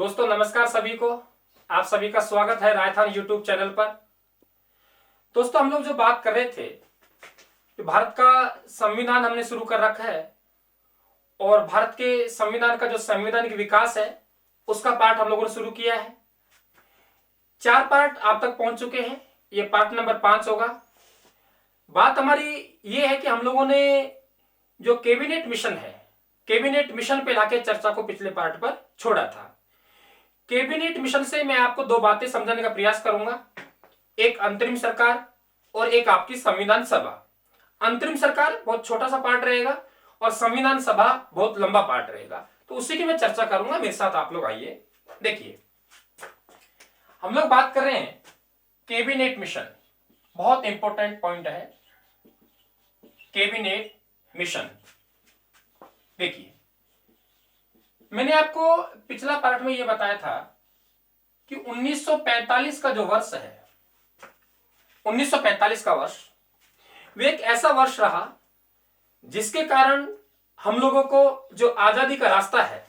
दोस्तों नमस्कार सभी को। आप सभी का स्वागत है राजस्थान यूट्यूब चैनल पर। दोस्तों हम लोग जो बात कर रहे थे कि भारत का संविधान हमने शुरू कर रखा है और भारत के संविधान का जो संवैधानिक विकास है उसका पार्ट हम लोगों ने शुरू किया है। 4 पार्ट आप तक पहुंच चुके हैं, ये पार्ट नंबर 5 होगा। बात हमारी ये है कि हम लोगों ने जो कैबिनेट मिशन है, कैबिनेट मिशन पे लाके चर्चा को पिछले पार्ट पर छोड़ा था। कैबिनेट मिशन से मैं आपको 2 बातें समझाने का प्रयास करूंगा, एक अंतरिम सरकार और एक आपकी संविधान सभा। अंतरिम सरकार बहुत छोटा सा पार्ट रहेगा और संविधान सभा बहुत लंबा पार्ट रहेगा, तो उसी की मैं चर्चा करूंगा। मेरे साथ आप लोग आइए। देखिए हम लोग बात कर रहे हैं कैबिनेट मिशन, बहुत इंपॉर्टेंट पॉइंट है कैबिनेट मिशन। देखिए मैंने आपको पिछला पार्ट में यह बताया था कि 1945 का जो वर्ष है, 1945 का वर्ष वे एक ऐसा वर्ष रहा जिसके कारण हम लोगों को जो आजादी का रास्ता है,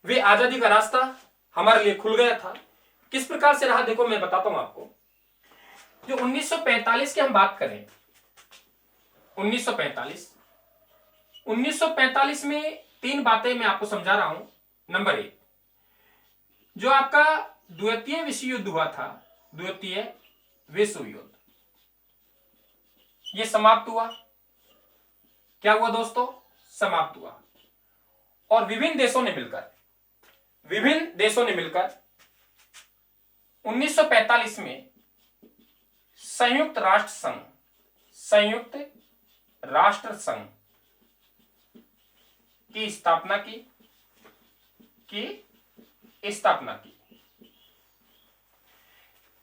वे आजादी का रास्ता हमारे लिए खुल गया था। किस प्रकार से रहा देखो मैं बताता हूं आपको। जो 1945 की हम बात करें, 1945 में 3 बातें मैं आपको समझा रहा हूं। नंबर 1, जो आपका द्वितीय विश्व युद्ध हुआ था, द्वितीय विश्व युद्ध, यह समाप्त हुआ। क्या हुआ दोस्तों? समाप्त हुआ। और विभिन्न देशों ने मिलकर 1945 में संयुक्त राष्ट्र संघ की स्थापना की।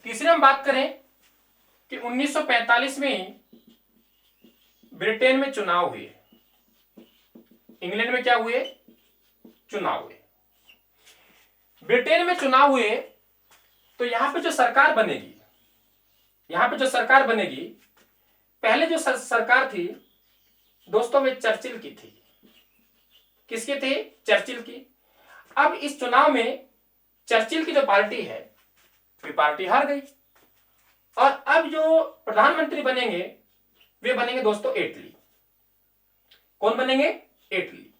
तीसरी हम बात करें कि 1945 में ब्रिटेन में चुनाव हुए, इंग्लैंड में क्या हुए? चुनाव हुए। ब्रिटेन में चुनाव हुए तो यहां पे जो सरकार बनेगी, पहले जो सरकार थी दोस्तों वे चर्चिल की थी। किसकी थी? चर्चिल की। अब इस चुनाव में चर्चिल की जो पार्टी है वे पार्टी हार गई और अब जो प्रधानमंत्री बनेंगे वे बनेंगे दोस्तों एटली। कौन बनेंगे? एटली।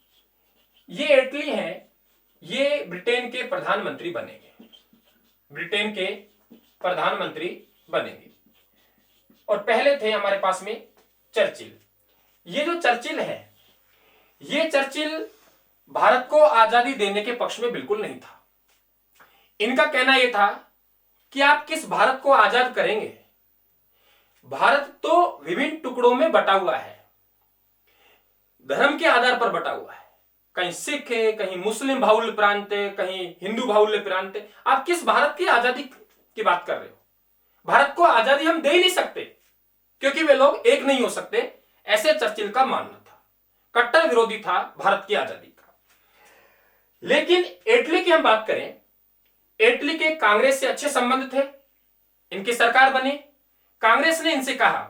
ये एटली हैं, ये ब्रिटेन के प्रधानमंत्री बनेंगे। और पहले थे हमारे पास में चर्चिल। ये जो चर्चिल है, ये चर्चिल भारत को आजादी देने के पक्ष में बिल्कुल नहीं था। इनका कहना यह था कि आप किस भारत को आजाद करेंगे? भारत तो विभिन्न टुकड़ों में बटा हुआ है, धर्म के आधार पर बटा हुआ है। कहीं सिख है, कहीं मुस्लिम बाहुल्य प्रांत है, कहीं हिंदू बाहुल्य प्रांत है। आप किस भारत की आजादी की बात कर रहे हो? भारत को आजादी हम दे ही नहीं सकते क्योंकि वे लोग एक नहीं हो सकते, ऐसे चर्चिल का मानना था। कट्टर विरोधी था भारत की आजादी का। लेकिन इटली की हम बात करें, इटली के कांग्रेस से अच्छे संबंध थे, इनकी सरकार बनी। कांग्रेस ने इनसे कहा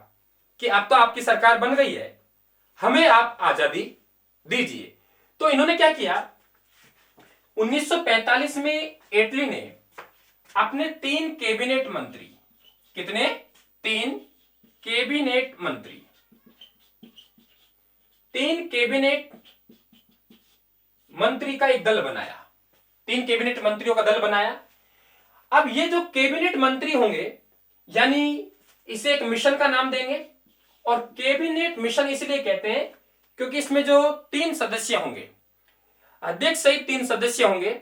कि अब तो आपकी सरकार बन गई है, हमें आप आजादी दीजिए। तो इन्होंने क्या किया? 1945 में इटली ने अपने 3 कैबिनेट मंत्री, कितने? 3 कैबिनेट मंत्री, 3 कैबिनेट मंत्री का एक दल बनाया, 3 कैबिनेट मंत्रियों का दल बनाया। अब ये जो कैबिनेट मंत्री होंगे, यानी इसे एक मिशन का नाम देंगे। और कैबिनेट मिशन इसलिए कहते हैं क्योंकि इसमें जो 3 सदस्य होंगे, अध्यक्ष सहित 3 सदस्य होंगे,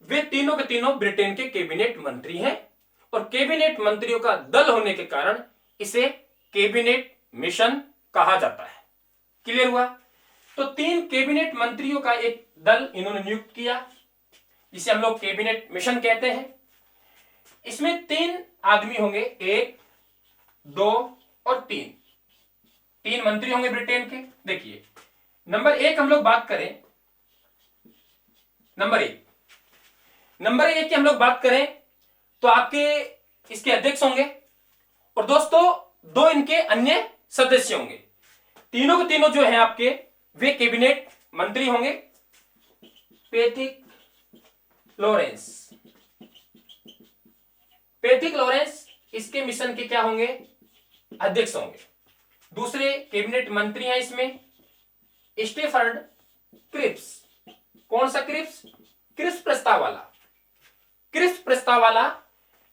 वे तीनों के तीनों ब्रिटेन के कैबिनेट मंत्री हैं। और कैबिनेट मंत्रियों का दल होने के कारण इसे कैबिनेट मिशन कहा जाता है। क्लियर हुआ? तो 3 कैबिनेट मंत्रियों का एक दल इन्होंने नियुक्त किया, जिसे हम लोग कैबिनेट मिशन कहते हैं। इसमें 3 आदमी होंगे, 1, 2 और 3 मंत्री होंगे ब्रिटेन के। देखिए नंबर 1 हम लोग बात करें, नंबर एक की हम लोग बात करें तो आपके इसके अध्यक्ष होंगे और दोस्तों 2 इनके अन्य सदस्य होंगे। तीनों के तीनों जो हैं आपके वे कैबिनेट मंत्री होंगे। Patrick Lawrence. पैट्रिक लॉरेंस इसके मिशन के क्या होंगे? अध्यक्ष होंगे। दूसरे कैबिनेट मंत्री हैं इसमें स्टेफर्ड क्रिप्स। कौन सा क्रिप्स? क्रिप्स प्रस्ताव वाला। क्रिप्स प्रस्ताव वाला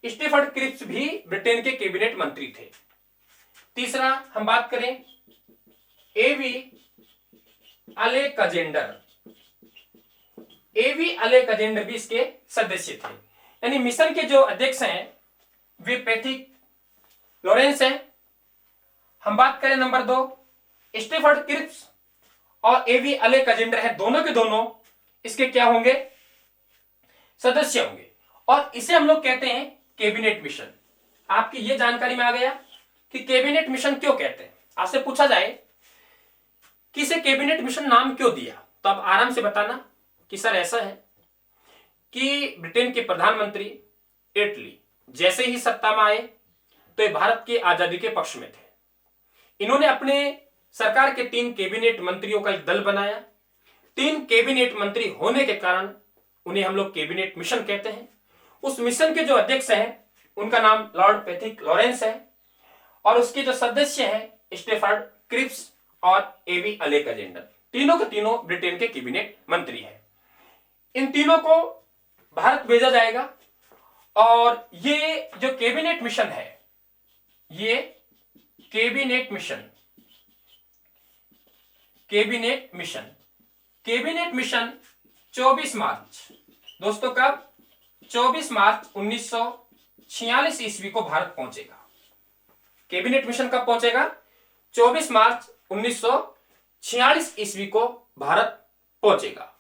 स्टेफर्ड क्रिप्स भी ब्रिटेन के कैबिनेट मंत्री थे। तीसरा हम बात करें एवी अलेक्जेंडर। एवी अलेक्जेंडर भी इसके सदस्य थे। यानी मिशन के जो अध्यक्ष हैं वे पैट्रिक लॉरेंस हैं। हम बात करें नंबर 2 स्टेफर्ड क्रिप्स और एवी अलेक्जेंडर है, दोनों के दोनों इसके क्या होंगे? सदस्य होंगे। और इसे हम लोग कहते हैं कैबिनेट मिशन। आपकी ये जानकारी में आ गया कि कैबिनेट मिशन क्यों कहते हैं। आपसे पूछा जाए कि इसे कैबिनेट मिशन नाम क्यों दिया, तो आप आराम से बताना कि सर ऐसा है कि ब्रिटेन के प्रधानमंत्री एटली जैसे ही सत्ता में आए तो ये भारत की आजादी के पक्ष में थे। इन्होंने अपने सरकार के 3 कैबिनेट मंत्रियों का एक दल बनाया। 3 कैबिनेट मंत्री होने के कारण उन्हें हम लोग कैबिनेट मिशन कहते हैं। उस मिशन के जो अध्यक्ष हैं उनका नाम लॉर्ड पैट्रिक लॉरेंस है और उसके जो सदस्य हैं स्टेफर्ड क्रिप्स और एवी अलेक्जेंडर। तीनों के तीनों ब्रिटेन के कैबिनेट मंत्री हैं। इन तीनों को भारत भेजा जाएगा और ये जो कैबिनेट मिशन है, ये कैबिनेट मिशन कैबिनेट मिशन 24 मार्च, दोस्तों कब? 24 मार्च 1946 ईस्वी को भारत पहुंचेगा। कैबिनेट मिशन कब पहुंचेगा? 24 मार्च 1946 ईस्वी को भारत पहुंचेगा।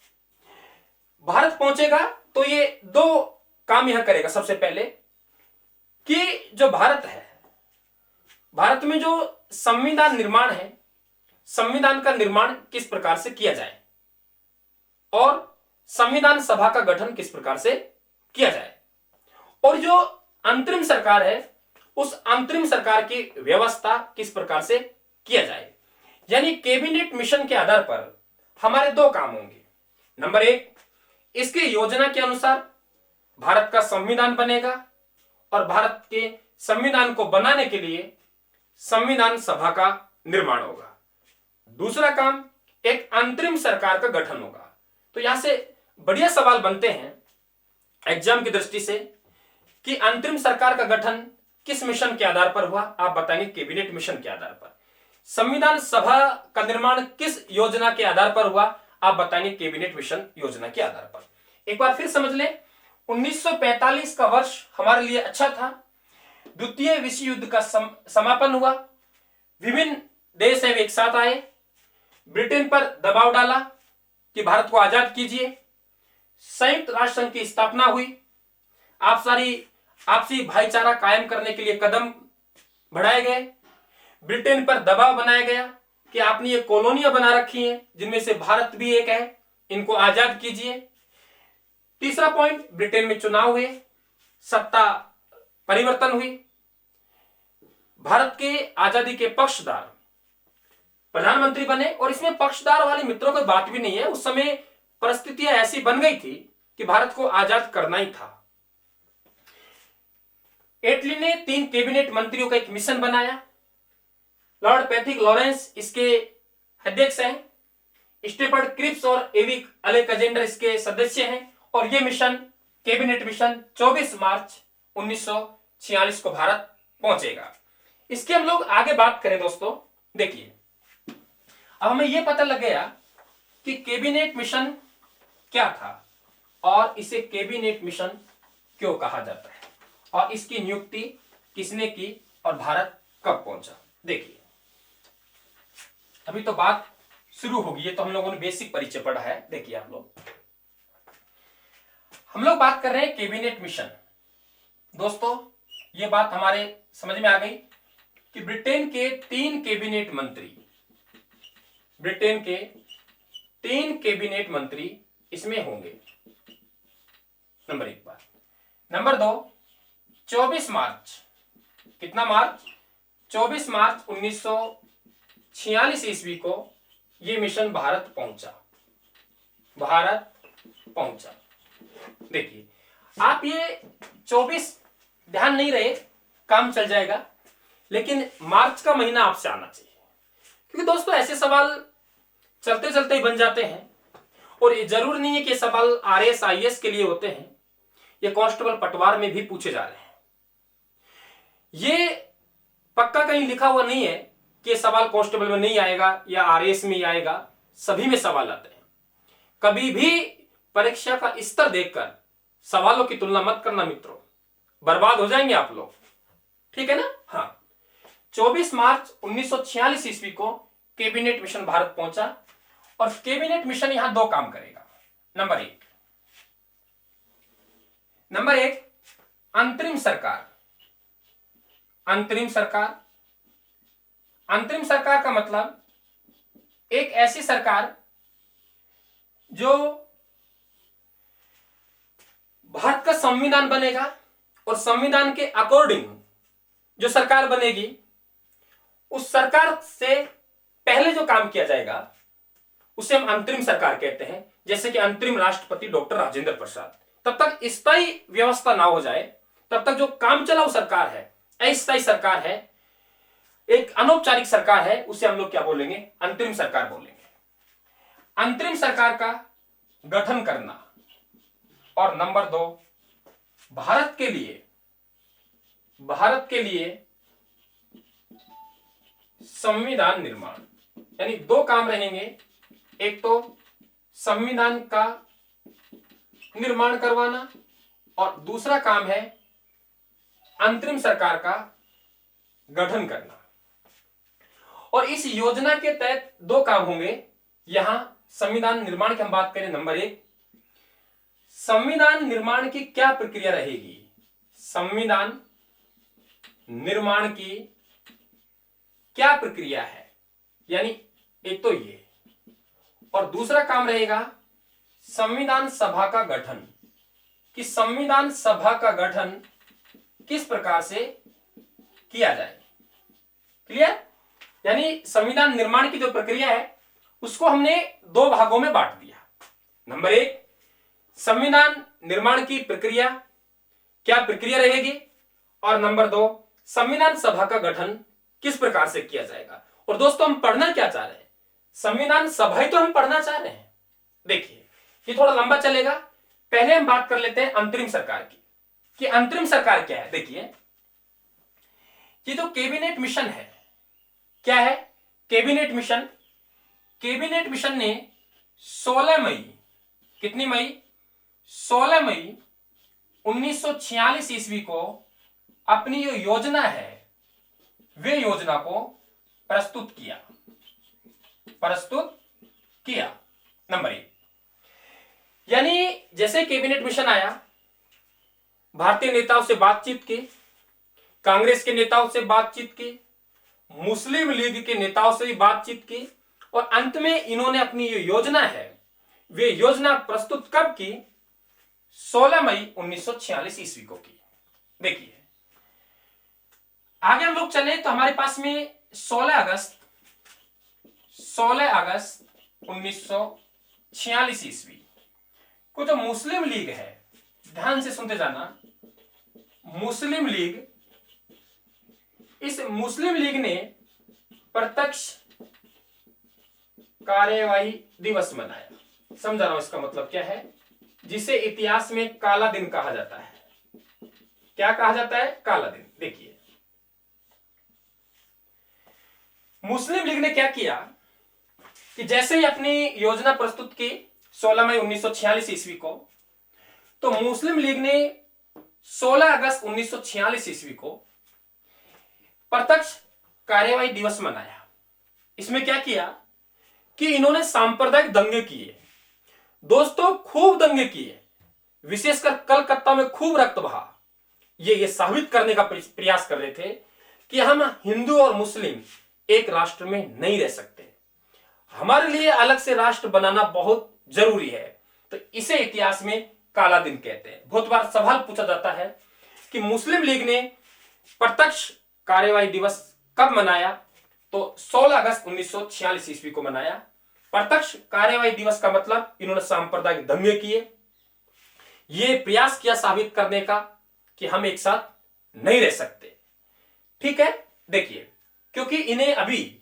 भारत पहुंचेगा तो ये 2 काम यहां करेगा। सबसे पहले कि जो भारत है, भारत में जो संविधान निर्माण है, संविधान का निर्माण किस प्रकार से किया जाए और संविधान सभा का गठन किस प्रकार से किया जाए, और जो अंतरिम सरकार है उस अंतरिम सरकार की व्यवस्था किस प्रकार से किया जाए। यानी कैबिनेट मिशन के आधार पर हमारे 2 काम होंगे। नंबर 1, इसकी योजना के अनुसार भारत का संविधान बनेगा और भारत के संविधान को बनाने के लिए संविधान सभा का निर्माण होगा। दूसरा काम, एक अंतरिम सरकार का गठन होगा। तो यहां से बढ़िया सवाल बनते हैं एग्जाम की दृष्टि से कि अंतरिम सरकार का गठन किस मिशन के आधार पर हुआ? आप बताएंगे कैबिनेट मिशन के आधार पर। संविधान सभा का निर्माण किस योजना के आधार पर हुआ? आप बताएंगे कैबिनेट मिशन योजना के आधार पर। एक बार फिर समझ लें, 1945 का वर्ष हमारे लिए अच्छा था। द्वितीय विश्व युद्ध का समापन हुआ। विभिन्न देश है एक साथ आए, ब्रिटेन पर दबाव डाला कि भारत को आजाद कीजिए। संयुक्त राष्ट्र संघ की स्थापना हुई। आपसी भाईचारा कायम करने के लिए कदम बढ़ाए गए। ब्रिटेन पर दबाव बनाया गया कि आपने ये कॉलोनियां बना रखी हैं जिनमें से भारत भी एक है, इनको आजाद कीजिए। तीसरा पॉइंट, ब्रिटेन में चुनाव हुए, सत्ता परिवर्तन हुई। भारत के आजादी के पक्षदार प्रधानमंत्री बने और इसमें पक्षदार वाले मित्रों की बात भी नहीं है। उस समय परिस्थितियां ऐसी बन गई थी कि भारत को आजाद करना ही था। एटली ने 3 कैबिनेट मंत्रियों का एक मिशन बनाया। लॉर्ड पैट्रिक लॉरेंस इसके अध्यक्ष हैं, स्टेफर्ड क्रिप्स और एवी अलेक्जेंडर इसके सदस्य हैं और यह मिशन कैबिनेट मिशन 24 मार्च 1946 को भारत पहुंचेगा। इसके हम लोग आगे बात करें दोस्तों। देखिए, अब हमें यह पता लग गया कि कैबिनेट मिशन क्या था और इसे कैबिनेट मिशन क्यों कहा जाता है और इसकी नियुक्ति किसने की और भारत कब पहुंचा। देखिए, अभी तो बात शुरू होगी, ये तो हम लोगों ने बेसिक परिचय पढ़ा है। देखिए आप लोग, हम लोग बात कर रहे हैं कैबिनेट मिशन। दोस्तों, ये बात हमारे समझ में आ गई कि ब्रिटेन के 3 कैबिनेट मंत्री, ब्रिटेन के 3 कैबिनेट मंत्री इसमें होंगे। नंबर 1 बात। नंबर 2, 24 मार्च, कितना मार्च? 24 मार्च 1946 ईस्वी को यह मिशन भारत पहुंचा। देखिए आप ये 24 ध्यान नहीं रहे, काम चल जाएगा, लेकिन मार्च का महीना आपसे आना चाहिए, क्योंकि दोस्तों ऐसे सवाल चलते चलते ही बन जाते हैं। और ये जरूर नहीं है कि सवाल आरएएस आईएएस के लिए होते हैं, ये कांस्टेबल पटवार में भी पूछे जा रहे हैं। ये पक्का कहीं लिखा हुआ नहीं है कि सवाल कांस्टेबल में नहीं आएगा या आरएएस में ही आएगा, सभी में सवाल आते हैं। कभी भी परीक्षा का स्तर देखकर सवालों की तुलना मत करना मित्रों, बर्बाद हो जाएंगे आप लोग, ठीक है ना। हाँ, 24 मार्च 1946 ईस्वी को कैबिनेट मिशन भारत पहुंचा, और कैबिनेट मिशन यहां दो काम करेगा। नंबर एक अंतरिम सरकार। अंतरिम सरकार, अंतरिम सरकार का मतलब एक ऐसी सरकार जो भारत का संविधान बनेगा, और संविधान के अकॉर्डिंग जो सरकार बनेगी, उस सरकार से पहले जो काम किया जाएगा उसे हम अंतरिम सरकार कहते हैं। जैसे कि अंतरिम राष्ट्रपति डॉक्टर राजेंद्र प्रसाद, तब तक स्थायी व्यवस्था ना हो जाए तब तक जो काम चलाऊ सरकार है, अस्थायी सरकार है, एक अनौपचारिक सरकार है, उसे हम लोग क्या बोलेंगे, अंतरिम सरकार बोलेंगे। अंतरिम सरकार का गठन करना। और नंबर दो, भारत के लिए संविधान निर्माण, यानी दो काम रहेंगे। एक तो संविधान का निर्माण करवाना, और दूसरा काम है अंतरिम सरकार का गठन करना। और इस योजना के तहत दो काम होंगे। यहां संविधान निर्माण की हम बात करें, नंबर एक, संविधान निर्माण की क्या प्रक्रिया रहेगी, संविधान निर्माण की क्या प्रक्रिया है, यानी एक तो ये, और दूसरा काम रहेगा संविधान सभा का गठन, कि संविधान सभा का गठन किस प्रकार से किया जाए। क्लियर? यानी संविधान निर्माण की जो प्रक्रिया है उसको हमने दो भागों में बांट दिया। नंबर एक, संविधान निर्माण की प्रक्रिया, क्या प्रक्रिया रहेगी, और नंबर दो, संविधान सभा का गठन किस प्रकार से किया जाएगा। और दोस्तों हम पढ़ना क्या चाह रहे हैं, संविधान सभा ही तो हम पढ़ना चाह रहे हैं। देखिए ये थोड़ा लंबा चलेगा, पहले हम बात कर लेते हैं अंतरिम सरकार की, कि अंतरिम सरकार क्या है। देखिए ये जो कैबिनेट मिशन है, क्या है कैबिनेट मिशन, कैबिनेट मिशन ने 16 मई, कितनी मई, 16 मई 1946 ईस्वी को अपनी जो योजना है वे योजना को प्रस्तुत किया। नंबर एक, यानी जैसे कैबिनेट मिशन आया, भारतीय नेताओं से बातचीत की, कांग्रेस के नेताओं से बातचीत की, मुस्लिम लीग के नेताओं से भी बातचीत की, और अंत में इन्होंने अपनी जो योजना है वे योजना प्रस्तुत कब की, 16 मई 1946 ईस्वी को की। देखिए आगे हम लोग चले तो हमारे पास में 16 अगस्त 1946 ईस्वी को जो मुस्लिम लीग है, ध्यान से सुनते जाना, मुस्लिम लीग, इस मुस्लिम लीग ने प्रत्यक्ष कार्यवाही दिवस मनाया। समझा रहा हूं इसका मतलब क्या है, जिसे इतिहास में काला दिन कहा जाता है। क्या कहा जाता है, काला दिन। देखिए मुस्लिम लीग ने क्या किया कि जैसे ही अपनी योजना प्रस्तुत की 16 मई 1946 ईस्वी को, तो मुस्लिम लीग ने 16 अगस्त 1946 ईस्वी को प्रत्यक्ष कार्यवाही दिवस मनाया। इसमें क्या किया कि इन्होंने सांप्रदायिक दंगे किए, दोस्तों खूब दंगे किए, विशेषकर कलकत्ता में खूब रक्त बहा। ये साबित करने का प्रयास कर रहे थे कि हम हिंदू और मुस्लिम एक राष्ट्र में नहीं रह सकते, हमारे लिए अलग से राष्ट्र बनाना बहुत जरूरी है। तो इसे इतिहास में काला दिन कहते हैं। बहुत बार सवाल पूछा जाता है कि मुस्लिम लीग ने प्रत्यक्ष कार्यवाही दिवस कब मनाया, तो 16 अगस्त 1946 ईस्वी को मनाया। प्रत्यक्ष कार्यवाही दिवस का मतलब इन्होंने सांप्रदायिक दंगे किए, ये प्रयास किया साबित करने का कि हम एक साथ नहीं रह सकते। ठीक है, देखिए, क्योंकि इन्हें अभी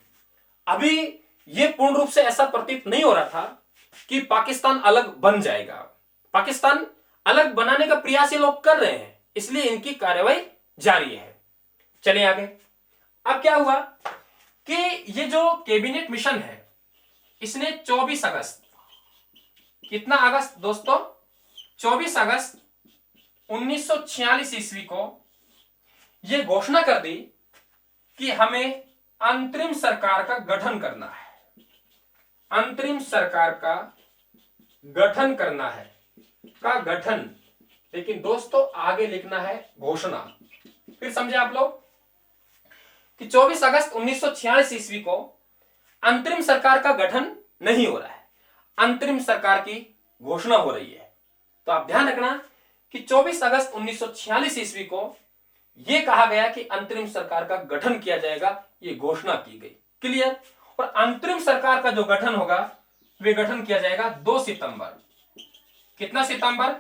अभी ये पूर्ण रूप से ऐसा प्रतीत नहीं हो रहा था कि पाकिस्तान अलग बन जाएगा। पाकिस्तान अलग बनाने का प्रयास ये लोग कर रहे हैं, इसलिए इनकी कार्रवाई जारी है। चलिए आगे। अब क्या हुआ कि ये जो कैबिनेट मिशन है, इसने 24 अगस्त, कितना अगस्त दोस्तों, 24 अगस्त 1946 ईस्वी को यह घोषणा कर दी कि हमें अंतरिम सरकार का गठन करना है। अंतरिम सरकार का गठन करना है, का गठन, लेकिन दोस्तों आगे लिखना है घोषणा। फिर समझे आप लोग कि 24 अगस्त 1946 ईस्वी को अंतरिम सरकार का गठन नहीं हो रहा है, अंतरिम सरकार की घोषणा हो रही है। तो आप ध्यान रखना कि 24 अगस्त 1946 ईस्वी को यह कहा गया कि अंतरिम सरकार का गठन किया जाएगा, यह घोषणा की गई। क्लियर। और अंतरिम सरकार का जो गठन होगा वे गठन किया जाएगा 2 सितंबर, कितना सितंबर,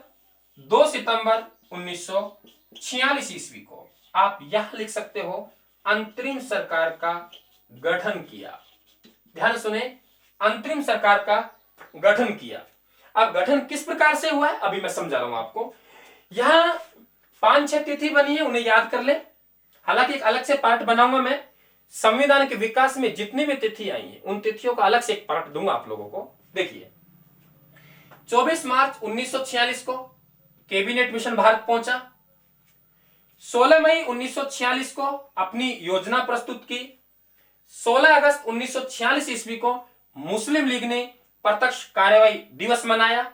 2 सितंबर 1946 ईस्वी को। आप यहां लिख सकते हो अंतरिम सरकार का गठन किया। ध्यान सुने, अंतरिम सरकार का गठन किया। अब गठन किस प्रकार से हुआ है अभी मैं समझा रहा हूं आपको। यहां 5-6 तिथि बनी है, उन्हें याद कर ले। हालांकि एक अलग से पार्ट बनाऊंगा मैं, संविधान के विकास में जितनी भी तिथि आई है उन तिथियों का अलग से एक पार्ट दूंगा आप लोगों को। देखिए, 24 मार्च 1946 को कैबिनेट मिशन भारत पहुंचा। 16 मई 1946 को अपनी योजना प्रस्तुत की। 16 अगस्त 1946 ईस्वी को मुस्लिम लीग ने प्रत्यक्ष कार्यवाही दिवस मनाया।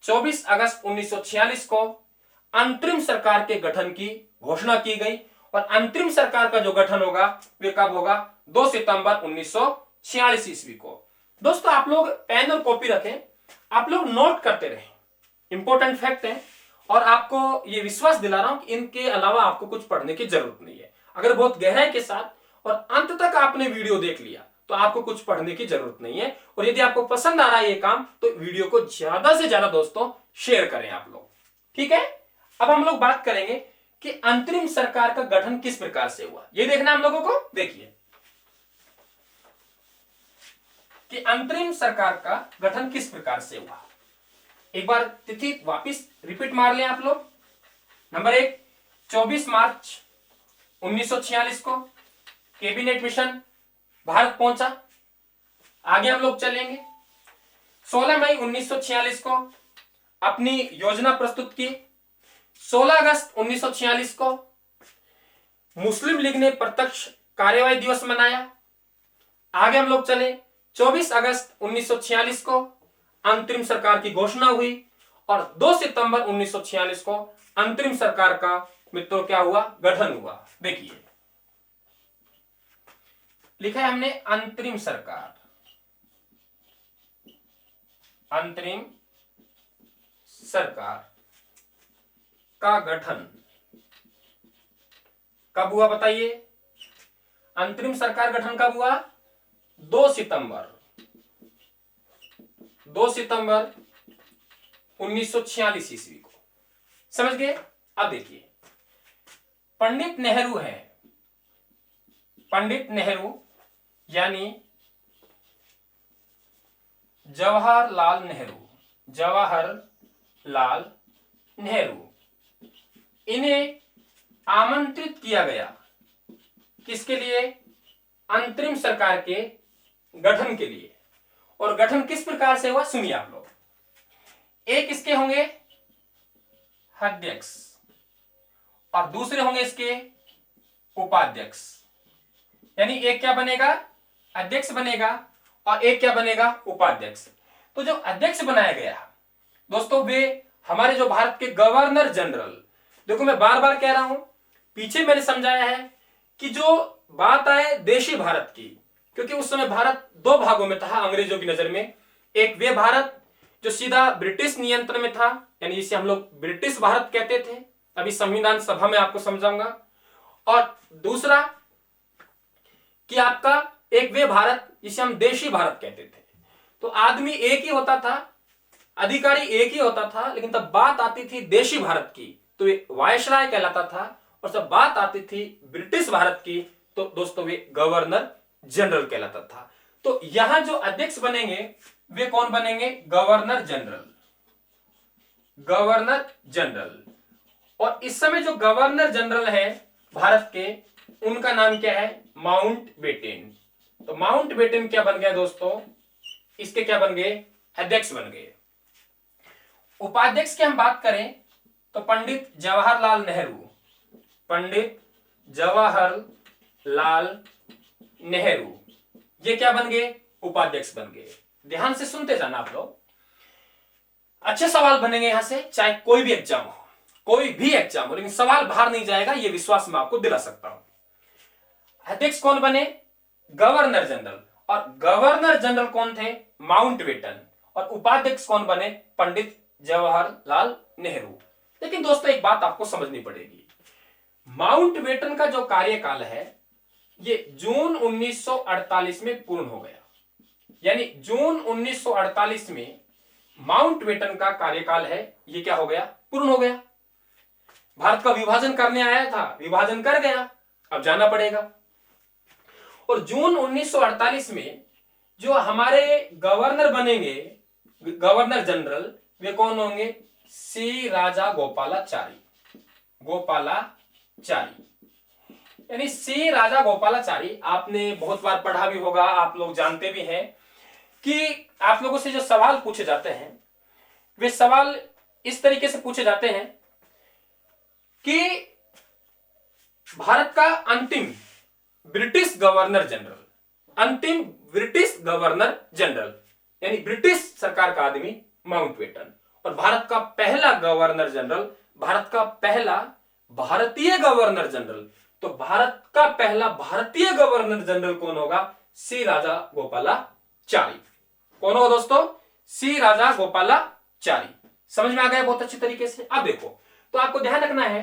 24 अगस्त 1946 को अंतरिम सरकार के गठन की घोषणा की गई और अंतरिम सरकार का जो गठन होगा वे कब होगा, 2 सितंबर 1946 ईस्वी को। दोस्तों आप लोग पेन और कॉपी रखें, आप लोग नोट करते रहें, इंपॉर्टेंट फैक्ट है। और आपको ये विश्वास दिला रहा हूं कि इनके अलावा आपको कुछ पढ़ने की जरूरत नहीं है। अगर बहुत गहराई के साथ और अंत तक आपने वीडियो देख लिया तो आपको कुछ पढ़ने की जरूरत नहीं है। और यदि आपको पसंद आ रहा है ये काम तो वीडियो को ज्यादा से ज्यादा दोस्तों शेयर करें आप लोग। ठीक है, अब हम लोग बात करेंगे कि अंतरिम सरकार का गठन किस प्रकार से हुआ, ये देखना हम लोगों को। देखिए कि अंतरिम सरकार का गठन किस प्रकार से हुआ। एक बार तिथि वापिस रिपीट मार लें आप लोग। नंबर 1, 24 मार्च 1946 को कैबिनेट मिशन भारत पहुंचा। आगे हम लोग चलेंगे। 16 मई 1946 को अपनी योजना प्रस्तुत की। 16 अगस्त 1946 को मुस्लिम लीग ने प्रत्यक्ष कार्यवाही दिवस मनाया। आगे हम लोग चले। 24 अगस्त 1946 को अंतरिम सरकार की घोषणा हुई और 2 सितंबर 1946 को अंतरिम सरकार का मित्रों क्या हुआ, गठन हुआ। देखिए लिखा है हमने अंतरिम सरकार, अंतरिम सरकार का गठन कब हुआ बताइए। अंतरिम सरकार गठन कब हुआ, 2 सितंबर 1946 ईस्वी को। समझ गए। अब देखिए पंडित नेहरू है, पंडित नेहरू यानी जवाहरलाल नेहरू, जवाहरलाल नेहरू, इन्हें आमंत्रित किया गया किसके लिए, अंतरिम सरकार के गठन के लिए। और गठन किस प्रकार से हुआ सुनिए आप लोग। एक इसके होंगे अध्यक्ष और दूसरे होंगे इसके उपाध्यक्ष। यानी एक क्या बनेगा, अध्यक्ष बनेगा और एक क्या बनेगा, उपाध्यक्ष। तो जो अध्यक्ष बनाया गया दोस्तों वे हमारे जो भारत के गवर्नर जनरल, देखो मैं बार बार कह रहा हूं, पीछे मैंने समझाया है कि जो बात आए देशी भारत की, क्योंकि उस समय भारत 2 भागों में था अंग्रेजों की नजर में। एक वे भारत जो सीधा ब्रिटिश नियंत्रण में था, यानी इसे हम लोग ब्रिटिश भारत कहते थे, अभी संविधान सभा में आपको समझाऊंगा। और दूसरा कि आपका एक वे भारत जिसे हम देशी भारत कहते थे। तो आदमी एक ही होता था, अधिकारी एक ही होता था, लेकिन तब बात आती थी देशी भारत की तो वे वायसराय कहलाता था, और जब बात आती थी ब्रिटिश भारत की तो दोस्तों वे गवर्नर जनरल कहलाता था। तो यहां जो अध्यक्ष बनेंगे वे कौन बनेंगे? Governor general. Governor general. और इस समय जो गवर्नर जनरल है भारत के, उनका नाम क्या है? माउंटबेटन। तो माउंटबेटन क्या बन गया दोस्तों? इसके क्या बन गए? अध्यक्ष बन गए। उपाध्यक्ष की हम बात करें तो पंडित जवाहरलाल नेहरू। पंडित जवाहरलाल नेहरू ये क्या बन गए? उपाध्यक्ष बन गए। ध्यान से सुनते जाना आप लोग, अच्छे सवाल बनेंगे यहां से, चाहे कोई भी एग्जाम हो, कोई भी एग्जाम हो, लेकिन सवाल बाहर नहीं जाएगा, यह विश्वास मैं आपको दिला सकता हूं। अध्यक्ष कौन बने? Governor general. और गवर्नर जनरल कौन थे? माउंटबेटन। और उपाध्यक्ष कौन बने? पंडित जवाहरलाल नेहरू। लेकिन दोस्तों एक बात आपको समझनी पड़ेगी, माउंटबेटन का जो कार्यकाल है ये जून 1948 में पूर्ण हो गया। यानी जून 1948 में माउंटबेटन का कार्यकाल है, ये क्या हो गया? पूर्ण हो गया। भारत का विभाजन करने आया था, विभाजन कर गया, अब जाना पड़ेगा। और जून 1948 में जो हमारे गवर्नर बनेंगे, गवर्नर जनरल, वे कौन होंगे? सी राजा गोपालाचारी। गोपालाचारी यानी सी राजा गोपालाचारी। आपने बहुत बार पढ़ा भी होगा, आप लोग जानते भी हैं कि आप लोगों से जो सवाल पूछे जाते हैं वे सवाल इस तरीके से पूछे जाते हैं कि भारत का अंतिम ब्रिटिश गवर्नर जनरल, अंतिम ब्रिटिश गवर्नर जनरल यानी ब्रिटिश सरकार का आदमी माउंटबेटन, और भारत का पहला गवर्नर जनरल, भारत का पहला भारतीय गवर्नर जनरल, तो भारत का पहला भारतीय गवर्नर जनरल कौन होगा? सी राजा गोपालाचारी। कौन होगा दोस्तों? सी राजा गोपालाचारी। समझ में आ गया बहुत अच्छी तरीके से? अब देखो, तो आपको ध्यान रखना है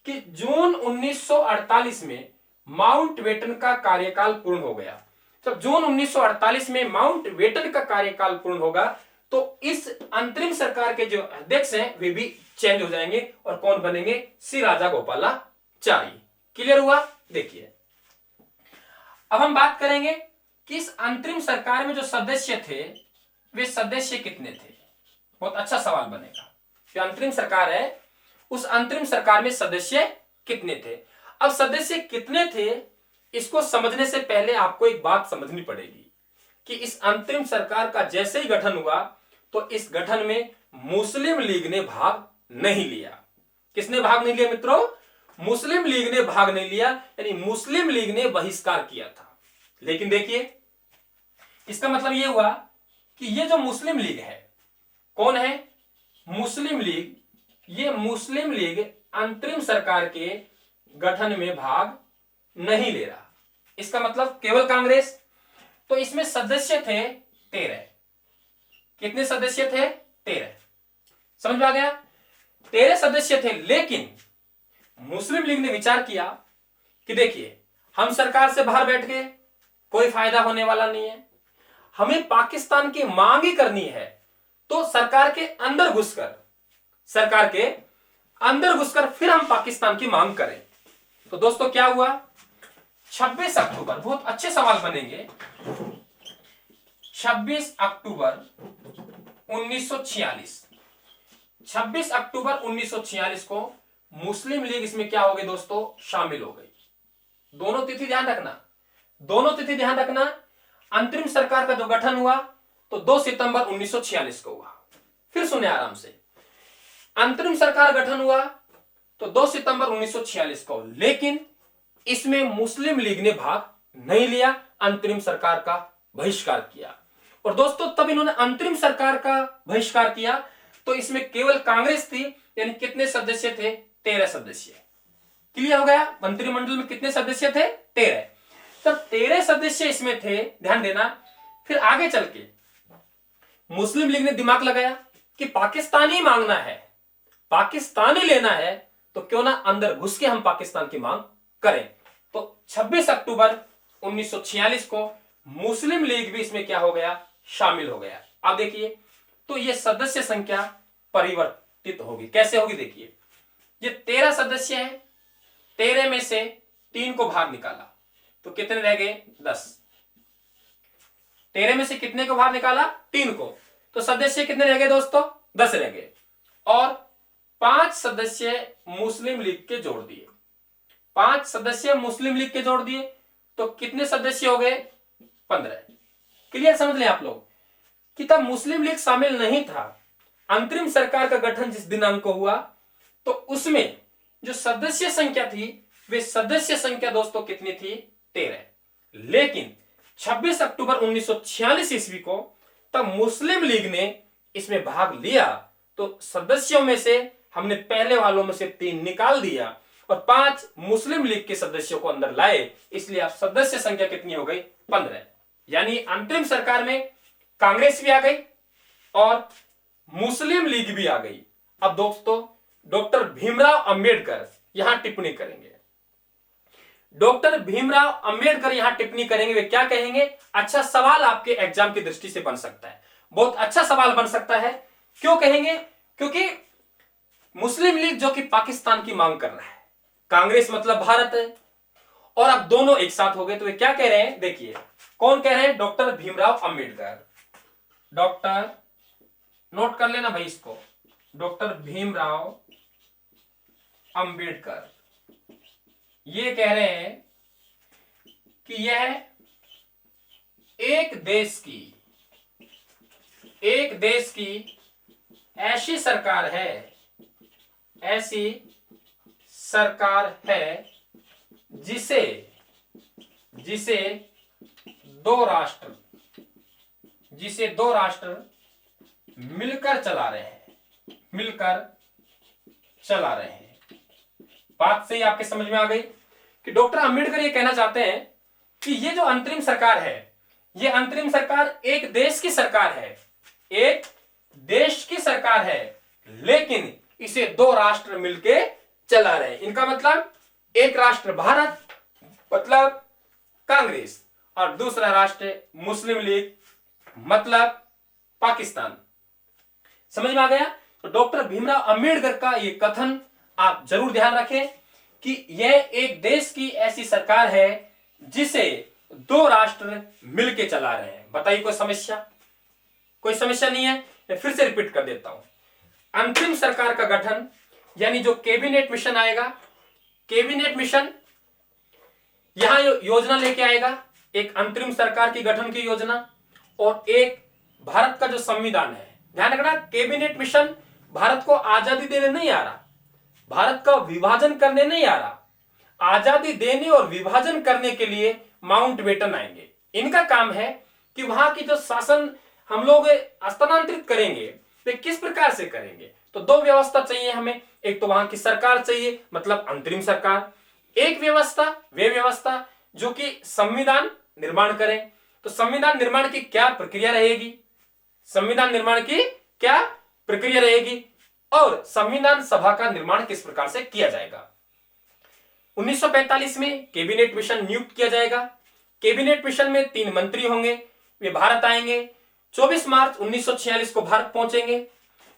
कि जून 1948 में माउंटबेटन का कार्यकाल पूर्ण हो गया। जब जून 1948 में माउंटबेटन का कार्यकाल पूर्ण होगा तो इस अंतरिम सरकार के जो अध्यक्ष हैं वे भी चेंज हो जाएंगे, और कौन बनेंगे? सी राजा गोपालाचारी। क्लियर हुआ? देखिए अब हम बात करेंगे कि इस अंतरिम सरकार में जो सदस्य थे वे सदस्य कितने थे। बहुत अच्छा सवाल बनेगा। जो अंतरिम सरकार है उस अंतरिम सरकार में सदस्य कितने थे। अब सदस्य कितने थे इसको समझने से पहले आपको एक बात समझनी पड़ेगी कि इस अंतरिम सरकार का जैसे ही गठन हुआ तो इस गठन में मुस्लिम लीग ने भाग नहीं लिया। किसने भाग नहीं लिया मित्रों? मुस्लिम लीग ने भाग नहीं लिया, यानी मुस्लिम लीग ने बहिष्कार किया था। लेकिन देखिए इसका मतलब यह हुआ कि ये जो मुस्लिम लीग है, कौन है? मुस्लिम लीग। ये मुस्लिम लीग अंतरिम सरकार के गठन में भाग नहीं ले रहा। इसका मतलब केवल कांग्रेस। तो इसमें सदस्य थे 13। कितने सदस्य थे? 13। समझ में आ गया? 13 सदस्य थे। लेकिन मुस्लिम लीग ने विचार किया कि देखिए हम सरकार से बाहर बैठ गए, कोई फायदा होने वाला नहीं है, हमें पाकिस्तान की मांग ही करनी है, तो सरकार के अंदर घुसकर फिर हम पाकिस्तान की मांग करें। तो दोस्तों क्या हुआ? 26 अक्टूबर, बहुत अच्छे सवाल बनेंगे, 26 अक्टूबर 1946, 26 अक्टूबर 1946 को मुस्लिम लीग इसमें क्या हो गई दोस्तों? शामिल हो गई। दोनों तिथि ध्यान रखना, दोनों तिथि ध्यान रखना। अंतरिम सरकार का जो गठन हुआ तो 2 सितंबर 1946 को हुआ। फिर सुने आराम से, अंतरिम सरकार गठन हुआ तो 2 सितंबर 1946 को, लेकिन इसमें मुस्लिम लीग ने भाग नहीं लिया, अंतरिम सरकार का बहिष्कार किया। और दोस्तों तब इन्होंने अंतरिम सरकार का बहिष्कार किया तो इसमें केवल कांग्रेस थी, यानी कितने सदस्य थे? 13 सदस्य। क्लियर हो गया? मंत्रिमंडल में कितने सदस्य थे? 13। तब 13 सदस्य इसमें थे, ध्यान देना। फिर आगे चल के मुस्लिम लीग ने दिमाग लगाया कि पाकिस्तानी मांगना है, पाकिस्तानी लेना है, तो क्यों ना अंदर घुस के हम पाकिस्तान की मांग करें। तो 26 अक्टूबर 1946 को मुस्लिम लीग भी इसमें क्या हो गया? शामिल हो गया। अब देखिए तो ये सदस्य संख्या परिवर्तित होगी। कैसे होगी देखिए, ये 13 सदस्य हैं, 13 में से 3 को बाहर निकाला तो कितने रह गए? 10। 13 में से कितने को बाहर निकाला? 3 को, तो सदस्य कितने रह गए दोस्तों? 10 रह गए। और 5 सदस्य मुस्लिम लीग के जोड़ दिए, 5 सदस्य मुस्लिम लीग के जोड़ दिए तो कितने सदस्य हो गए? 15। क्लियर समझ लें आप लोग कि तब मुस्लिम लीग शामिल नहीं था। अंतरिम सरकार का गठन जिस दिनांक को हुआ तो उसमें जो सदस्य संख्या थी वे सदस्य संख्या दोस्तों कितनी थी? 13। लेकिन 26 अक्टूबर 1946 ईस्वी को तब मुस्लिम लीग ने इसमें भाग लिया तो सदस्यों में से हमने पहले वालों में से 3 निकाल दिया और 5 मुस्लिम लीग के सदस्यों को अंदर लाए, इसलिए अब सदस्य संख्या कितनी हो गई? 15। यानी अंतरिम सरकार में कांग्रेस भी आ गई और मुस्लिम लीग भी आ गई। अब दोस्तों डॉक्टर भीमराव अंबेडकर यहां टिप्पणी करेंगे। डॉक्टर भीमराव अंबेडकर यहां टिप्पणी करेंगे। वे क्या कहेंगे? अच्छा सवाल आपके एग्जाम की दृष्टि से बन सकता है, बहुत अच्छा सवाल बन सकता है। क्यों कहेंगे? क्योंकि मुस्लिम लीग जो कि पाकिस्तान की मांग कर रहा है, कांग्रेस मतलब भारत है, और अब दोनों एक साथ हो गए तो वे क्या कह रहे हैं? देखिए कौन कह रहे हैं? Doctor Bhimrao Ambedkar. Doctor, note कर लेना भाई इसको, डॉक्टर भीमराव अंबेडकर ये कह रहे हैं कि यह एक देश की ऐसी सरकार है जिसे दो राष्ट्र मिलकर चला रहे हैं। बात सही आपके समझ में आ गई कि डॉक्टर अंबेडकर ये कहना चाहते हैं कि ये जो अंतरिम सरकार है, ये अंतरिम सरकार एक देश की सरकार है, एक देश की सरकार है, लेकिन इसे 2 राष्ट्र मिलके चला रहे हैं। इनका मतलब एक राष्ट्र भारत मतलब कांग्रेस और दूसरा राष्ट्र मुस्लिम लीग मतलब पाकिस्तान। समझ में आ गया? तो डॉक्टर भीमराव अंबेडकर का यह कथन आप जरूर ध्यान रखें कि यह एक देश की ऐसी सरकार है जिसे 2 राष्ट्र मिलके चला रहे हैं। बताइए कोई समस्या? कोई समस्या नहीं है। मैं फिर से रिपीट कर देता हूं। अंतरिम सरकार का गठन यानी जो कैबिनेट मिशन आएगा, कैबिनेट मिशन यहां योजना लेके आएगा, एक अंतरिम सरकार की गठन की योजना और एक भारत का जो संविधान है। ध्यान रखना, कैबिनेट मिशन भारत को आजादी देने नहीं आ रहा, भारत का विभाजन करने नहीं आ रहा, आजादी देने और विभाजन करने के लिए माउंटबेटन आएंगे। इनका काम है कि वहां की जो शासन हम लोग स्थानांतरित करेंगे वे किस प्रकार से करेंगे। तो 2 व्यवस्था चाहिए हमें, एक तो वहां की सरकार चाहिए मतलब अंतरिम सरकार, एक व्यवस्था वे व्यवस्था जो कि संविधान निर्माण करें। तो संविधान निर्माण की क्या प्रक्रिया रहेगी, संविधान निर्माण की क्या प्रक्रिया रहेगी और संविधान सभा का निर्माण किस प्रकार से किया जाएगा। 1945 में कैबिनेट मिशन नियुक्त किया जाएगा। कैबिनेट मिशन में 3 मंत्री होंगे, वे भारत आएंगे। 24 मार्च 1946 को भारत पहुंचेंगे।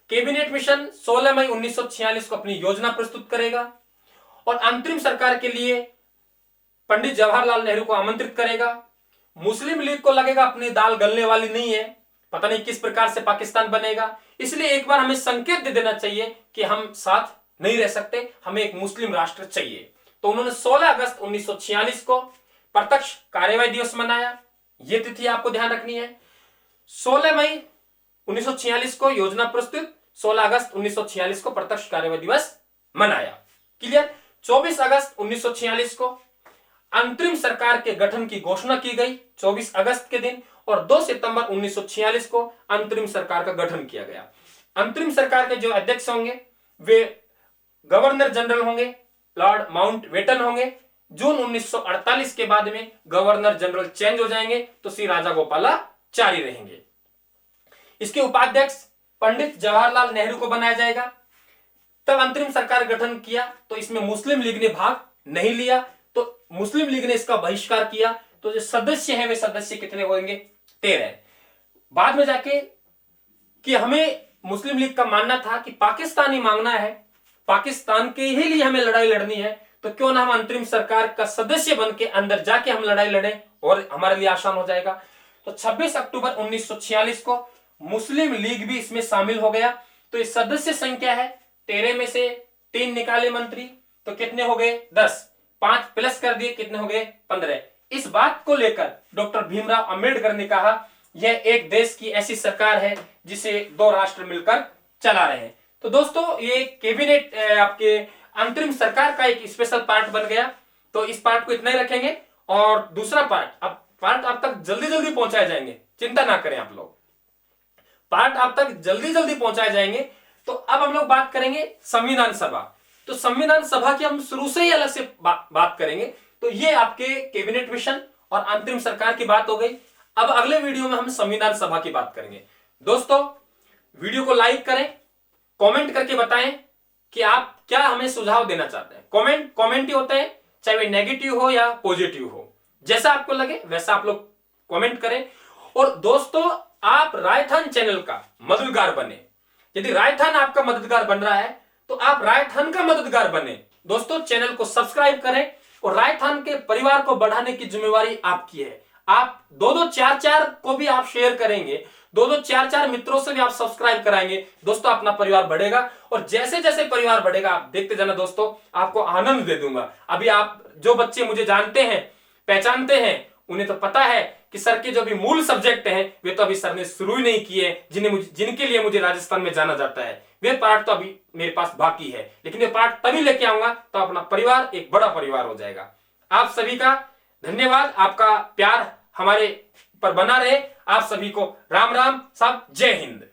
कैबिनेट मिशन 16 मई 1946 को अपनी योजना प्रस्तुत करेगा और अंतरिम सरकार के लिए पंडित जवाहरलाल नेहरू को आमंत्रित करेगा। मुस्लिम लीग को लगेगा अपनी दाल गलने वाली नहीं है, पता नहीं किस प्रकार से पाकिस्तान बनेगा, इसलिए एक बार हमें संकेत दे देना चाहिए कि हम साथ नहीं रह सकते, हमें एक मुस्लिम राष्ट्र चाहिए। तो उन्होंने 16 अगस्त 1946 को प्रत्यक्ष कार्यवाही दिवस मनाया। यह तिथि आपको ध्यान रखनी है। 16 मई 1946 को योजना प्रस्तुत, 16 अगस्त 1946 को प्रत्यक्ष कार्यवाही दिवस मनाया। क्लियर? 24 अगस्त 1946 को अंतरिम सरकार के गठन की घोषणा की गई 24 अगस्त के दिन और 2 सितंबर 1946 को अंतरिम सरकार का गठन किया गया। अंतरिम सरकार के जो अध्यक्ष होंगे वे गवर्नर जनरल होंगे, लॉर्ड माउंटबेटन होंगे। जून 1948 के बाद में गवर्नर जनरल चेंज हो जाएंगे तो श्री राजागोपालाचारी रहेंगे। इसके उपाध्यक्ष पंडित जवाहरलाल नेहरू को बनाया जाएगा। तब अंतरिम सरकार गठन किया तो इसमें मुस्लिम लीग ने भाग नहीं लिया, तो मुस्लिम लीग ने इसका बहिष्कार किया। तो जो सदस्य हैं वे सदस्य कितने होंगे? 13। बाद में जाके कि हमें मुस्लिम लीग का मानना था कि पाकिस्तान ही मांगना है, पाकिस्तान के ही लिए हमें लड़ाई लड़नी है, तो क्यों ना हम अंतरिम सरकार का सदस्य बन के अंदर जाके हम लड़ाई लड़ें और हमारे लिए आसान हो जाएगा। तो 26 अक्टूबर 1946 को मुस्लिम लीग भी इसमें शामिल हो गया। तो इस सदस्य संख्या है 13 में से 3 निकाले मंत्री, तो कितने हो गए 10, 5 प्लस कर दिए कितने हो गए 15। इस बात को लेकर डॉक्टर भीमराव अंबेडकर ने कहा यह एक देश की ऐसी सरकार है जिसे 2 राष्ट्र मिलकर चला रहे हैं। तो दोस्तों ये कैबिनेट आपके अंतरिम सरकार का एक स्पेशल पार्ट बन गया। तो इस पार्ट को इतना ही रखेंगे और दूसरा पार्ट आप तक जल्दी जल्दी पहुंचाए जाएंगे, चिंता ना करें आप लोग, पार्ट आप तक जल्दी जल्दी पहुंचाए जाएंगे। तो अब हम लोग बात करेंगे संविधान सभा। तो संविधान सभा की हम शुरू से ही अलग से बात करेंगे। तो ये आपके कैबिनेट मिशन और अंतरिम सरकार की बात हो गई। अब अगले वीडियो में हम संविधान सभा की बात करेंगे। दोस्तों वीडियो को लाइक करें, कमेंट करके बताएं कि आप क्या हमें सुझाव देना चाहते हैं। कमेंट ही होते हैं, चाहे वे नेगेटिव हो या पॉजिटिव हो, जैसा आपको लगे वैसा आप लोग कमेंट करें। और दोस्तों आप रायथान चैनल का मददगार बने। यदि रायथान आपका मददगार बन रहा है तो आप रायथान का मददगार बने। दोस्तों चैनल को सब्सक्राइब करें और रायथान के परिवार को बढ़ाने की जिम्मेवारी आपकी है। आप 2-2, 4-4 को भी आप शेयर करेंगे, 2-2, 4-4 मित्रों से भी आप सब्सक्राइब कराएंगे, दोस्तों अपना परिवार बढ़ेगा। और जैसे जैसे परिवार बढ़ेगा आप देखते जाना दोस्तों, आपको आनंद दे दूंगा। अभी आप जो बच्चे मुझे जानते हैं, पहचानते हैं, उन्हें तो पता है कि सर के जो भी मूल सब्जेक्ट हैं वे तो अभी सर ने शुरू ही नहीं किए, जिनके लिए मुझे राजस्थान में जाना जाता है। वे पार्ट तो अभी मेरे पास बाकी है, लेकिन वे पार्ट तभी लेके आऊंगा तो अपना परिवार एक बड़ा परिवार हो जाएगा। आप सभी का धन्यवाद, आपका प्यार हमारे पर बना रहे। आप सभी को राम राम साहब, जय हिंद।